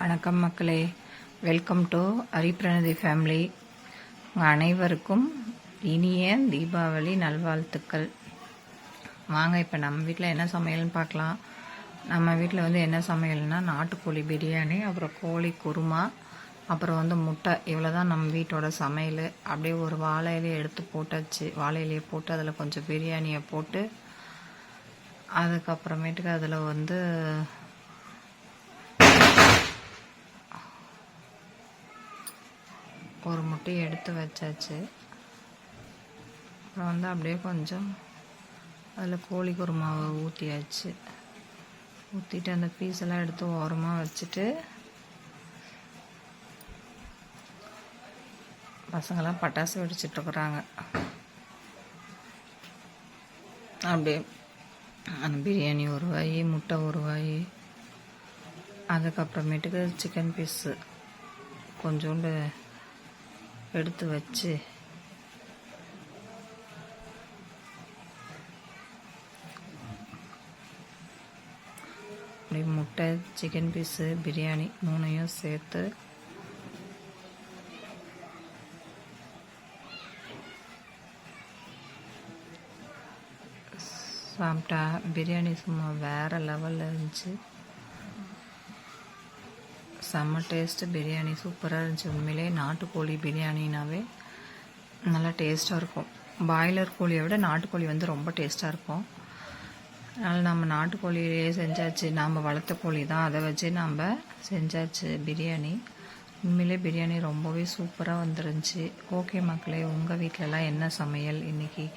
வணக்கம் மக்களே, welcome to ஹரிபிரணதி family. உங்கள் அனைவருக்கும் இனிய தீபாவளி நல்வாழ்த்துக்கள். வாங்க இப்போ நம்ம வீட்டில் என்ன சமையல்னு பார்க்கலாம். நம்ம வீட்டில் என்ன சமையல்னா நாட்டுக்கோழி பிரியாணி, அப்புறம் கோழி குருமா, அப்புறம் முட்டை. இவ்வளோ தான் நம்ம வீட்டோட சமையல். அப்படியே ஒரு வாழை இலையை எடுத்து போட்டாச்சு. வாழை இலையை போட்டு அதில் கொஞ்சம் பிரியாணியை போட்டு அதுக்கப்புறமேட்டுக்கு அதில் ஒரு முட்டையை எடுத்து வச்சாச்சு. அப்புறம் அப்படியே கொஞ்சம் அதில் கோழி குருமாவை ஊற்றியாச்சு. ஊற்றிட்டு அந்த பீஸெல்லாம் எடுத்து ஓரமாக வச்சுட்டு பசங்களாம் பட்டாசு வெடிச்சிட்ருக்குறாங்க. அப்படியே அந்த பிரியாணி ஒரு வாய், முட்டை ஒரு வாய், அதுக்கப்புறமேட்டுக்கு சிக்கன் பீஸு கொஞ்சோண்டு எடுத்து வச்சு அப்படி முட்டை, சிக்கன் பீஸு, பிரியாணி மூணையும் சேர்த்து சாப்பிட்டா பிரியாணி சும்மா வேறு லெவலில் இருந்துச்சு. செம்ம டேஸ்ட்டு. பிரியாணி சூப்பராக இருந்துச்சு. உண்மையிலே நாட்டுக்கோழி பிரியாணினாவே நல்லா டேஸ்ட்டாக இருக்கும். பாய்லர் கோழியை விட நாட்டுக்கோழி ரொம்ப டேஸ்ட்டாக இருக்கும். அதனால் நம்ம நாட்டுக்கோழியே செஞ்சாச்சு. நாம் வளர்த்த கோழி தான், அதை வச்சு நம்ம செஞ்சாச்சு பிரியாணி. உண்மையிலே பிரியாணி ரொம்பவே சூப்பராக வந்துருந்துச்சு. ஓகே மக்களே, உங்கள் வீட்டிலலாம் என்ன சமையல், இன்றைக்கி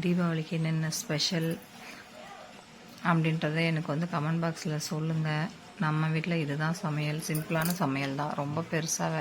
தீபாவளிக்கு என்னென்ன ஸ்பெஷல் அப்படின்றத எனக்கு கமெண்ட் பாக்ஸில் சொல்லுங்கள். நம்ம வீட்டில் இதுதான் சமையல். சிம்பிளான சமையல் தான், ரொம்ப பெருசாக